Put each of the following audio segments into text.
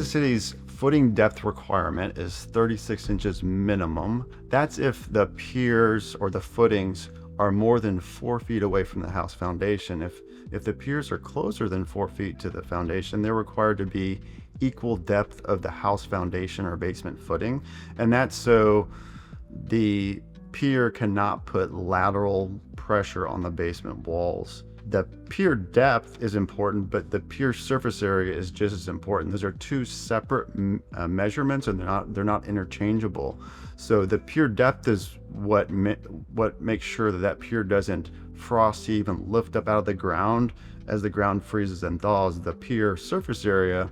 Kansas City's footing depth requirement is 36 inches minimum. That's if the piers or the footings are more than 4 feet away from the house foundation. If the piers are closer than 4 feet to the foundation, they're required to be equal depth of the house foundation or basement footing. And that's so the pier cannot put lateral pressure on the basement walls. The pier depth is important, but the pier surface area is just as important. Those are two separate measurements, and they're not interchangeable. So the pier depth is what makes sure that that pier doesn't frost heave and lift up out of the ground as the ground freezes and thaws. The pier surface area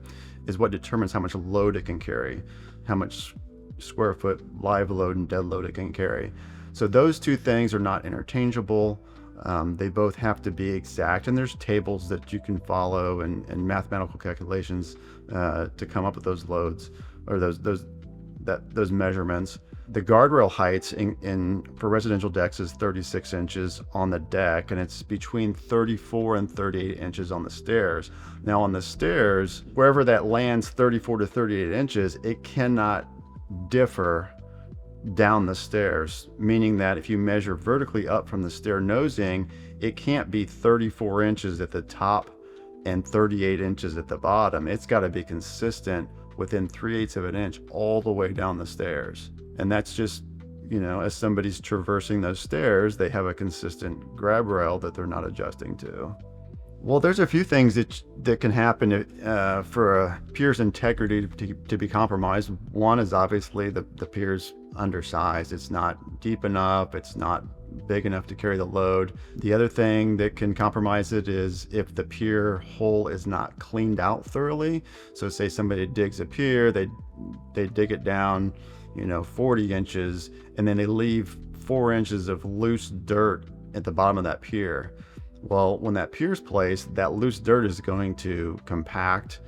is what determines how much load it can carry, how much square foot live load and dead load it can carry. So those two things are not interchangeable. They both have to be exact, and there's tables that you can follow and mathematical calculations to come up with those loads or those measurements. The guardrail heights for residential decks is 36 inches on the deck, and it's between 34 and 38 inches on the stairs. Now on the stairs, wherever that lands 34 to 38 inches, it cannot differ down the stairs, meaning that if you measure vertically up from the stair nosing, it can't be 34 inches at the top and 38 inches at the bottom. It's got to be consistent within 3/8 of an inch all the way down the stairs. And that's just, as somebody's traversing those stairs, they have a consistent grab rail that they're not adjusting to. Well, there's a few things that can happen for a pier's integrity to be compromised. One is obviously the pier's undersized. It's not deep enough. It's not big enough to carry the load. The other thing that can compromise it is if the pier hole is not cleaned out thoroughly. So say somebody digs a pier, they dig it down 40 inches, and then they leave 4 inches of loose dirt at the bottom of that pier. Well, when that pier's placed, that loose dirt is going to compact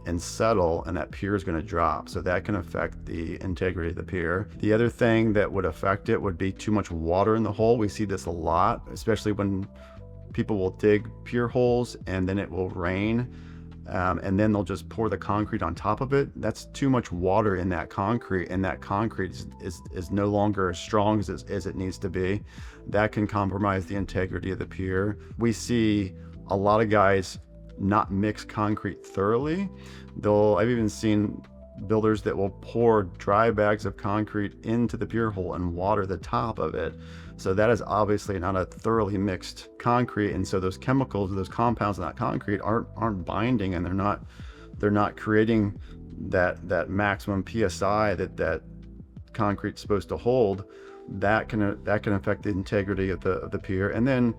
and settle, and that pier is going to drop. So that can affect the integrity of the pier. The other thing that would affect it would be too much water in the hole. We see this a lot, especially when people will dig pier holes and then it will rain. And then they'll just pour the concrete on top of it. That's too much water in that concrete, and that concrete is no longer as strong as it needs to be. That can compromise the integrity of the pier. We see a lot of guys not mix concrete thoroughly. I've even seen builders that will pour dry bags of concrete into the pier hole and water the top of it. So that is obviously not a thoroughly mixed concrete, and so those chemicals, those compounds in that concrete aren't binding, and they're not creating that maximum psi that concrete's supposed to hold. That can affect the integrity of the pier. And then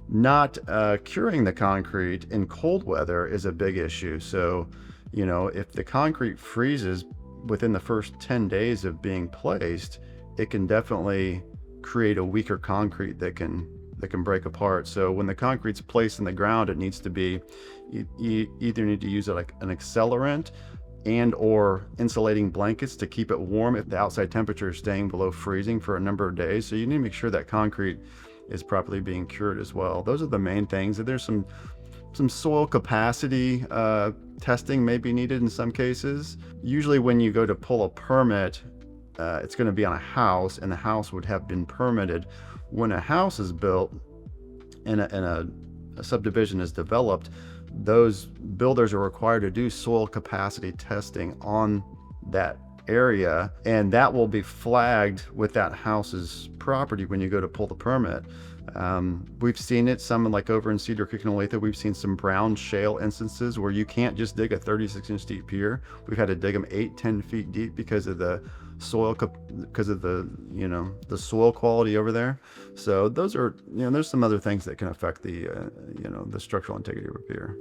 not curing the concrete in cold weather is a big issue. So if the concrete freezes within the first 10 days of being placed, it can definitely create a weaker concrete that can break apart. So when the concrete's placed in the ground, it needs to be, you either need to use like an accelerant and or insulating blankets to keep it warm if the outside temperature is staying below freezing for a number of days. So you need to make sure that concrete is properly being cured as well. Those are the main things. There's some soil capacity testing may be needed in some cases. Usually when you go to pull a permit, it's going to be on a house, and the house would have been permitted. When a house is built and a subdivision is developed, those builders are required to do soil capacity testing on that area, and that will be flagged with that house's property when you go to pull the permit. We've seen it, some like over in Cedar Creek and Olathe, we've seen some brown shale instances where you can't just dig a 36-inch deep pier. We've had to dig them 8-10 feet deep because of the soil, because of the soil quality over there. So those are, there's some other things that can affect the the structural integrity of a pier.